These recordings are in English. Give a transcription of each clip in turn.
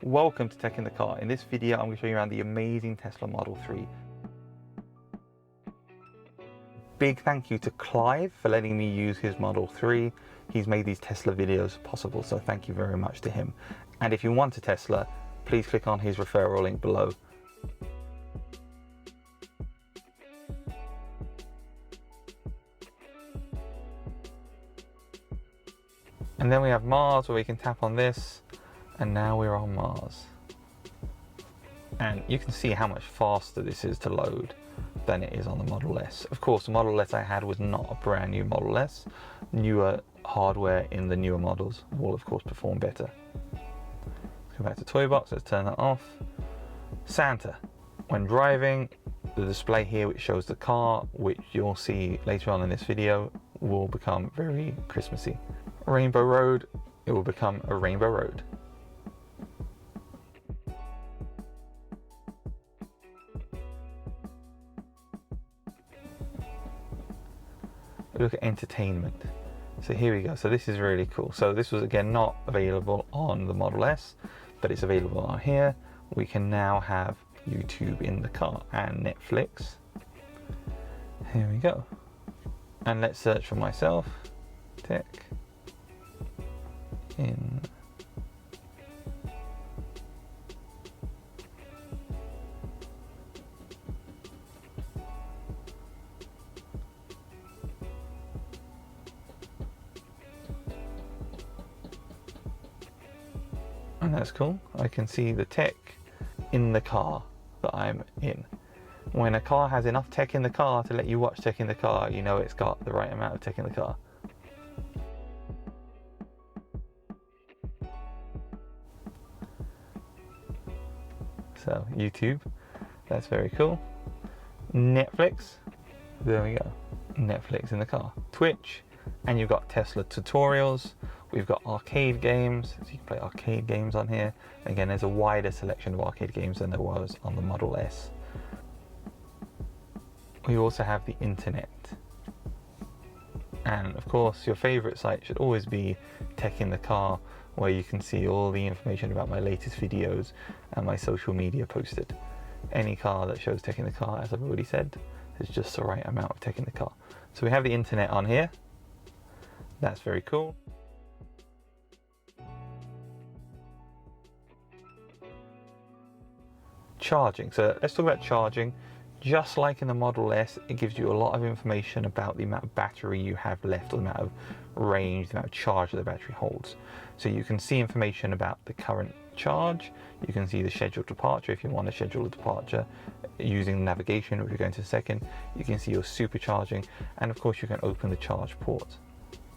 Welcome to Tech in the Car. In this video, I'm going to show you around the amazing Tesla Model 3. Big thank you to Clive for letting me use his Model 3. He's made these Tesla videos possible, so thank you very much to him. And if you want a Tesla, please click on his referral link below. And then we have Mars, where we can tap on this, and now we're on Mars. And you can see how much faster this is to load than it is on the Model S. Of course, the Model S I had was not a brand new Model S. Newer hardware in the newer models will of course perform better. Let's go back to Toy Box, let's turn that off. Santa. When driving, the display here which shows the car, which you'll see later on in this video, will become very Christmassy. Rainbow Road, it will become a Rainbow Road. Look at entertainment. So here we go. So this is really cool. So this was again not available on the Model S, but it's available on here. We can now have YouTube in the car and Netflix. Here we go. And let's search for myself. Tech in and that's cool. I can see the tech in the car that I'm in. When a car has enough tech in the car to let you watch tech in the car, you know it's got the right amount of tech in the car. So YouTube, that's very cool. Netflix, there we go. Netflix in the car. Twitch, and you've got Tesla tutorials. We've got arcade games, so you can play arcade games on here. Again, there's a wider selection of arcade games than there was on the Model S. We also have the internet. And of course, your favorite site should always be Tech in the Car, where you can see all the information about my latest videos and my social media posted. Any car that shows Tech in the Car, as I've already said, is just the right amount of Tech in the Car. So we have the internet on here. That's very cool. Charging. So let's talk about charging. Just like in the Model S, it gives you a lot of information about the amount of battery you have left, or the amount of range, the amount of charge that the battery holds. So you can see information about the current charge. You can see the scheduled departure if you want to schedule a departure using navigation, which we're going to in a second. You can see your supercharging, and of course you can open the charge port.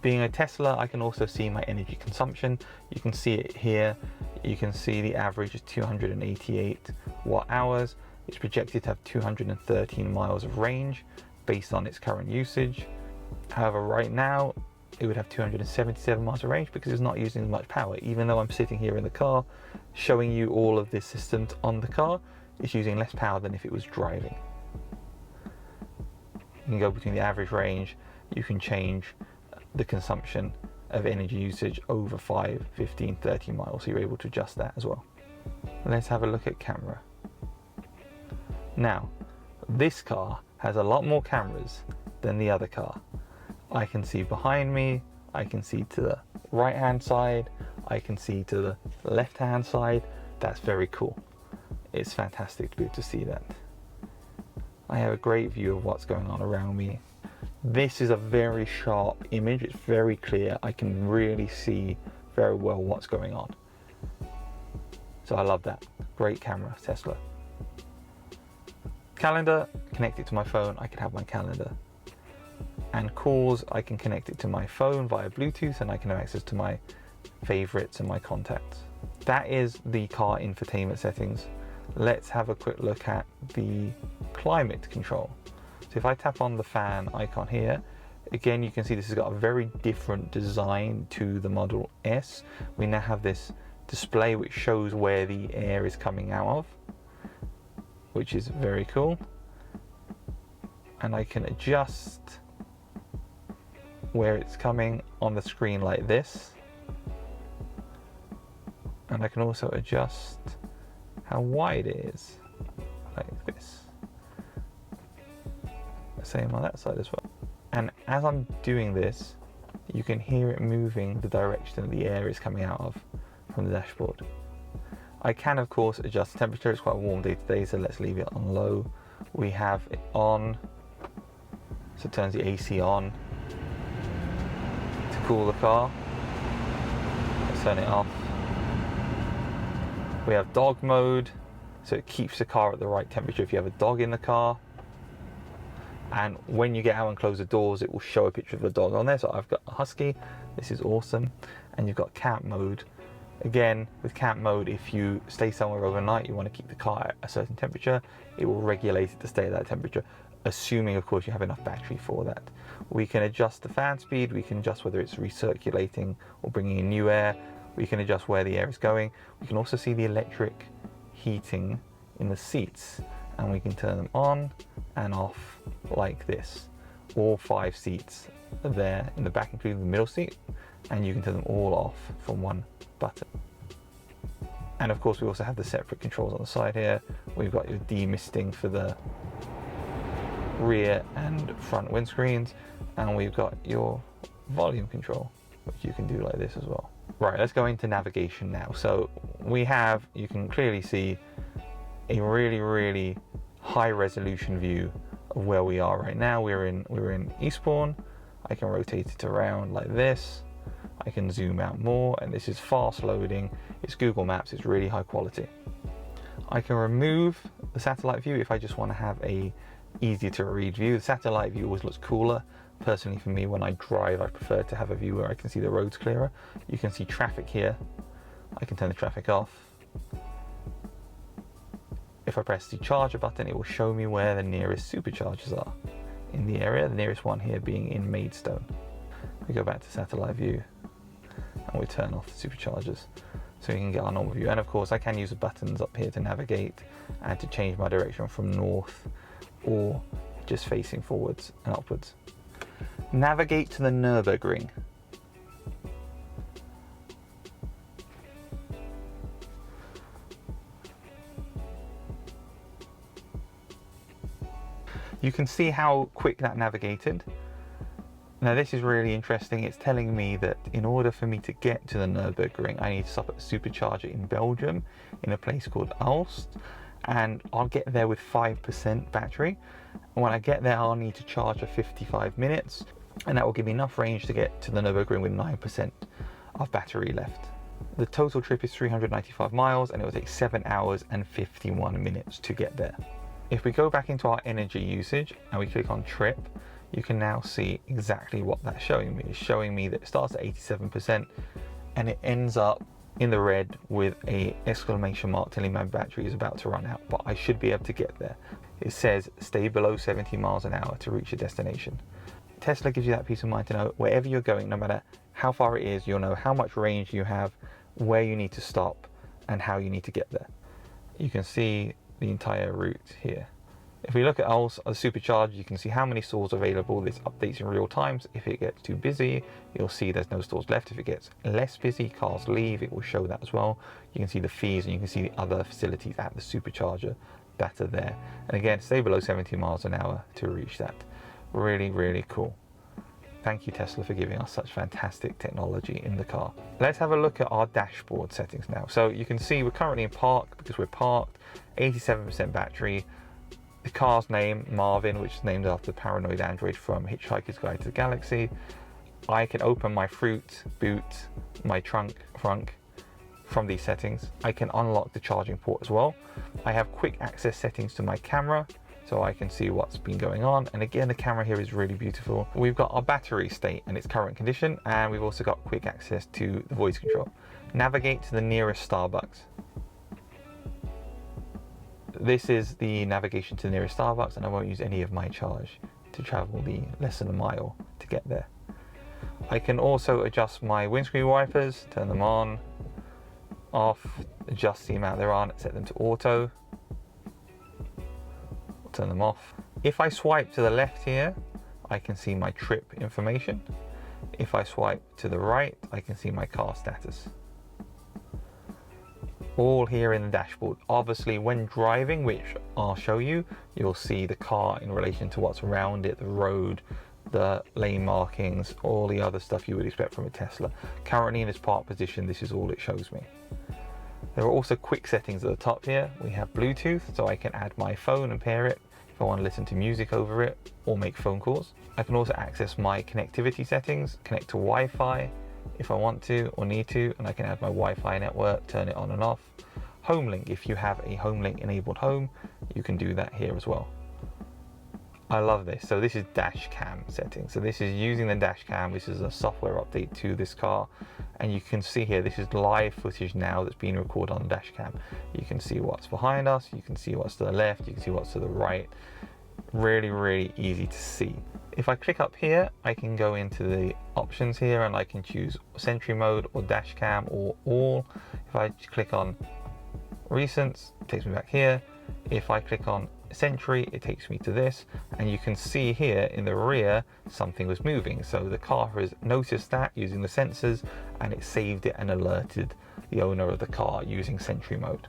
Being a Tesla, I can also see my energy consumption. You can see it here. You can see the average is 288 watt hours. It's projected to have 213 miles of range based on its current usage. However, right now it would have 277 miles of range because it's not using as much power. Even though I'm sitting here in the car showing you all of this systems on the car, it's using less power than if it was driving. You can go between the average range. You can change the consumption of energy usage over 5, 15, 30 miles. So you're able to adjust that as well. Let's have a look at camera. Now, this car has a lot more cameras than the other car. I can see behind me, I can see to the right hand side, I can see to the left hand side. That's very cool. It's fantastic to be able to see that. I have a great view of what's going on around me. This is a very sharp image, it's very clear. I can really see very well what's going on. So I love that. Great camera, Tesla. Calendar, connect it to my phone, I can have my calendar. And calls, I can connect it to my phone via Bluetooth, and I can have access to my favorites and my contacts. That is the car infotainment settings. Let's have a quick look at the climate control. So if I tap on the fan icon here, again you can see this has got a very different design to the Model S. We now have this display which shows where the air is coming out of, which is very cool. And I can adjust where it's coming on the screen like this. And I can also adjust how wide it is, like this. Same on that side as well. And as I'm doing this, you can hear it moving the direction that the air is coming out of from the dashboard. I can of course adjust the temperature. It's quite a warm day today, so let's leave it on low. We have it on, so it turns the AC on to cool the car. Let's turn it off. We have dog mode, so it keeps the car at the right temperature if you have a dog in the car. And when you get out and close the doors, it will show a picture of the dog on there. So I've got a husky, this is awesome. And you've got camp mode. Again, with camp mode, if you stay somewhere overnight, you want to keep the car at a certain temperature, it will regulate it to stay at that temperature, assuming of course you have enough battery for that. We can adjust the fan speed, we can adjust whether it's recirculating or bringing in new air, we can adjust where the air is going. We can also see the electric heating in the seats, and we can turn them on and off like this. All 5 seats are there in the back, including the middle seat, and you can turn them all off from one button. And of course we also have the separate controls on the side here. We've got your demisting for the rear and front windscreens, and we've got your volume control, which you can do like this as well. Right, let's go into navigation now. So we have, you can clearly see a really high resolution view of where we are right now. We're in Eastbourne. I can rotate it around like this. I can zoom out more, and this is fast loading. It's Google Maps, it's really high quality. I can remove the satellite view if I just want to have a easier to read view. The satellite view always looks cooler. Personally for me, when I drive, I prefer to have a view where I can see the roads clearer. You can see traffic here. I can turn the traffic off. If I press the charger button, it will show me where the nearest superchargers are in the area, the nearest one here being in Maidstone. We go back to satellite view and we turn off the superchargers so you can get our normal view. And of course I can use the buttons up here to navigate and to change my direction from north or just facing forwards and upwards. Navigate to the Nürburgring. You can see how quick that navigated. Now this is really interesting. It's telling me that in order for me to get to the Nürburgring, I need to stop at a supercharger in Belgium in a place called Aalst, and I'll get there with 5% battery. And when I get there, I'll need to charge for 55 minutes, and that will give me enough range to get to the Nürburgring with 9% of battery left. The total trip is 395 miles, and it will take 7 hours and 51 minutes to get there. If we go back into our energy usage and we click on trip, you can now see exactly what that's showing me. It's showing me that it starts at 87% and it ends up in the red with a exclamation mark telling me my battery is about to run out, but I should be able to get there. It says stay below 70 miles an hour to reach your destination. Tesla gives you that peace of mind to know wherever you're going, no matter how far it is, you'll know how much range you have, where you need to stop, and how you need to get there. You can see the entire route here. If we look at Aalst, the supercharger, you can see how many stalls are available. This updates in real time. So if it gets too busy, you'll see there's no stalls left. If it gets less busy, cars leave, it will show that as well. You can see the fees and you can see the other facilities at the supercharger that are there. And again, stay below 70 miles an hour to reach that. Really cool. Thank you, Tesla, for giving us such fantastic technology in the car. Let's have a look at our dashboard settings now. So you can see we're currently in park because we're parked, 87% battery. The car's name, Marvin, which is named after the paranoid android from Hitchhiker's Guide to the Galaxy. I can open my fruit, boot, my trunk from these settings. I can unlock the charging port as well. I have quick access settings to my camera, so I can see what's been going on. And again, the camera here is really beautiful. We've got our battery state and its current condition, and we've also got quick access to the voice control. Navigate to the nearest Starbucks. This is the navigation to the nearest Starbucks, and I won't use any of my charge to travel the less than a mile to get there. I can also adjust my windscreen wipers, turn them on, off, adjust the amount they're on, set them to auto, turn them off. If I swipe to the left here, I can see my trip information. If I swipe to the right, I can see my car status. all here in the dashboard. Obviously when driving, which I'll show you, you'll see the car in relation to what's around it, the road, the lane markings, all the other stuff you would expect from a Tesla. Currently in this park position, this is all it shows me. There are also quick settings at the top here. We have Bluetooth, so I can add my phone and pair it if I want to listen to music over it or make phone calls. I can also access my connectivity settings, connect to Wi-Fi if I want to or need to, and I can add my Wi-Fi network, turn it on and off. Home link, if you have a home link enabled home, you can do that here as well. I love this. So this is dash cam settings. So this is using the dash cam. This is a software update to this car. And you can see here, this is live footage now that's being recorded on the dash cam. You can see what's behind us. You can see what's to the left. You can see what's to the right. Really, really easy to see. If I click up here, I can go into the options here and I can choose Sentry Mode or dash cam or all. If I click on recents, it takes me back here. If I click on Sentry, it takes me to this, and you can see here in the rear something was moving, so the car has noticed that using the sensors and it saved it and alerted the owner of the car using Sentry Mode.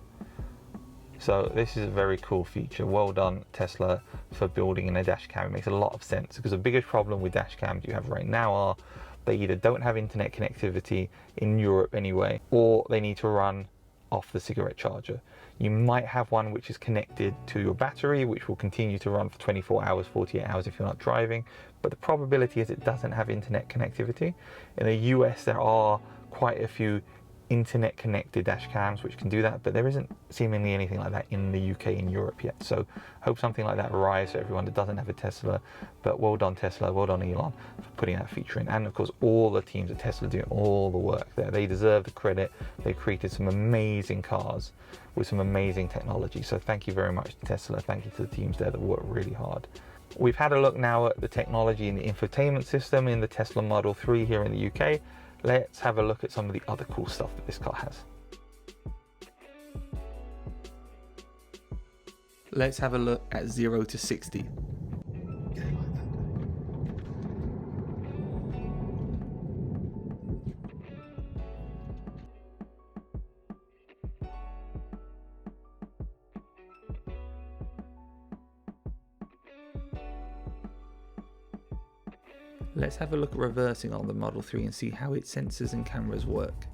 So this is a very cool feature. Well done Tesla for building in a dash cam. It makes a lot of sense because the biggest problem with dash cams you have right now are they either don't have internet connectivity in Europe anyway, or they need to run off the cigarette charger. You might have one which is connected to your battery, which will continue to run for 24 hours, 48 hours if you're not driving, but the probability is it doesn't have internet connectivity. In the US, there are quite a few internet connected dash cams which can do that, but there isn't seemingly anything like that in the UK and Europe yet. So hope something like that arrives for everyone that doesn't have a Tesla. But well done Tesla, well done Elon for putting that feature in, and of course all the teams at Tesla doing all the work there. They deserve the credit. They created some amazing cars with some amazing technology, so thank you very much to Tesla. Thank you to the teams there that work really hard. We've had a look now at the technology in the infotainment system in the Tesla Model 3 here in the UK. Let's have a look at some of the other cool stuff that this car has. Let's have a look at 0 to 60. Let's have a look at reversing on the Model 3 and see how its sensors and cameras work.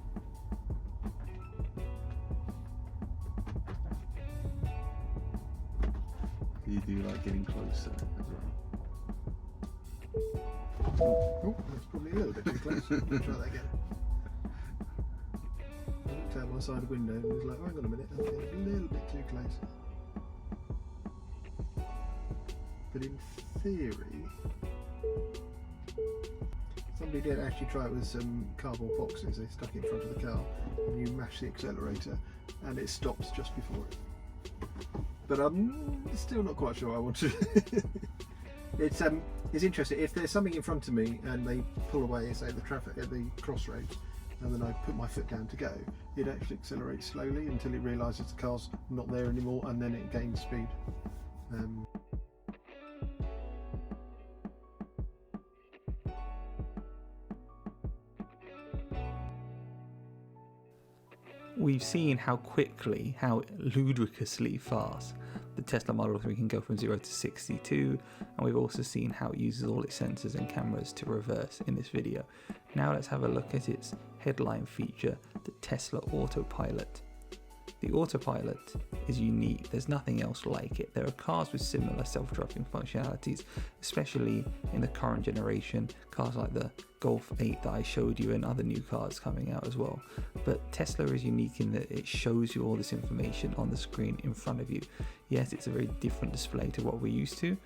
You do like getting closer as well. Oh, that's probably a little bit too close. Try that again. I looked out my side window and was like, oh, hang on a minute, I'm getting a little bit too close. But in theory, somebody did actually try it with some cardboard boxes. They stuck it in front of the car and you mash the accelerator and it stops just before it. But I'm still not quite sure I want to. It's interesting. If there's something in front of me and they pull away, say the traffic at the crossroads, and then I put my foot down to go, it actually accelerates slowly until it realises the car's not there anymore, and then it gains speed. We've seen how quickly, how ludicrously fast the Tesla Model 3 can go from 0 to 62, and we've also seen how it uses all its sensors and cameras to reverse in this video. Now let's have a look at its headline feature, the Tesla Autopilot. The Autopilot is unique, there's nothing else like it. There are cars with similar self-driving functionalities, especially in the current generation, cars like the Golf 8 that I showed you and other new cars coming out as well. But Tesla is unique in that it shows you all this information on the screen in front of you. Yes, it's a very different display to what we're used to,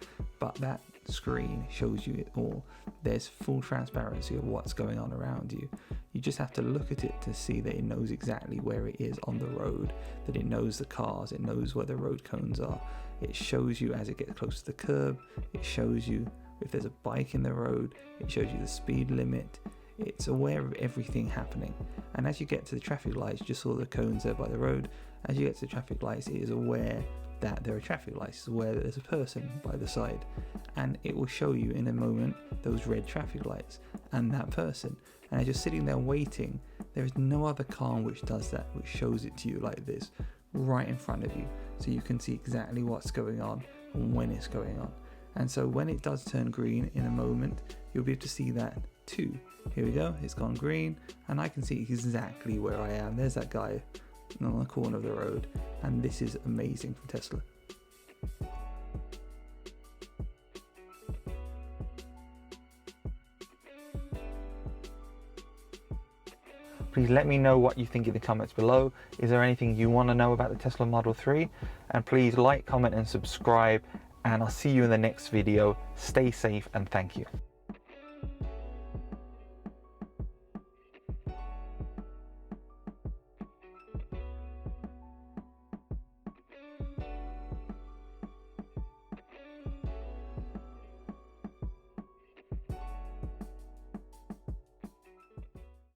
but that screen shows you it all. There's full transparency of what's going on around you. You just have to look at it to see that it knows exactly where it is on the road, that it knows the cars, it knows where the road cones are. It shows you as it gets close to the curb, it shows you if there's a bike in the road, it shows you the speed limit. It's aware of everything happening. And as you get to the traffic lights, you just saw the cones there by the road, as you get to the traffic lights, it is aware that there are traffic lights, where there's a person by the side, and it will show you in a moment those red traffic lights and that person. And as you're sitting there waiting, there is no other car which does that, which shows it to you like this right in front of you, so you can see exactly what's going on and when it's going on. And so when it does turn green in a moment, you'll be able to see that too. Here we go, it's gone green, and I can see exactly where I am. There's that guy on the corner of the road, and this is amazing from Tesla. Please let me know what you think in the comments below. Is there anything you want to know about the Tesla Model 3? And please like, comment and subscribe, and I'll see you in the next video. Stay safe and thank you.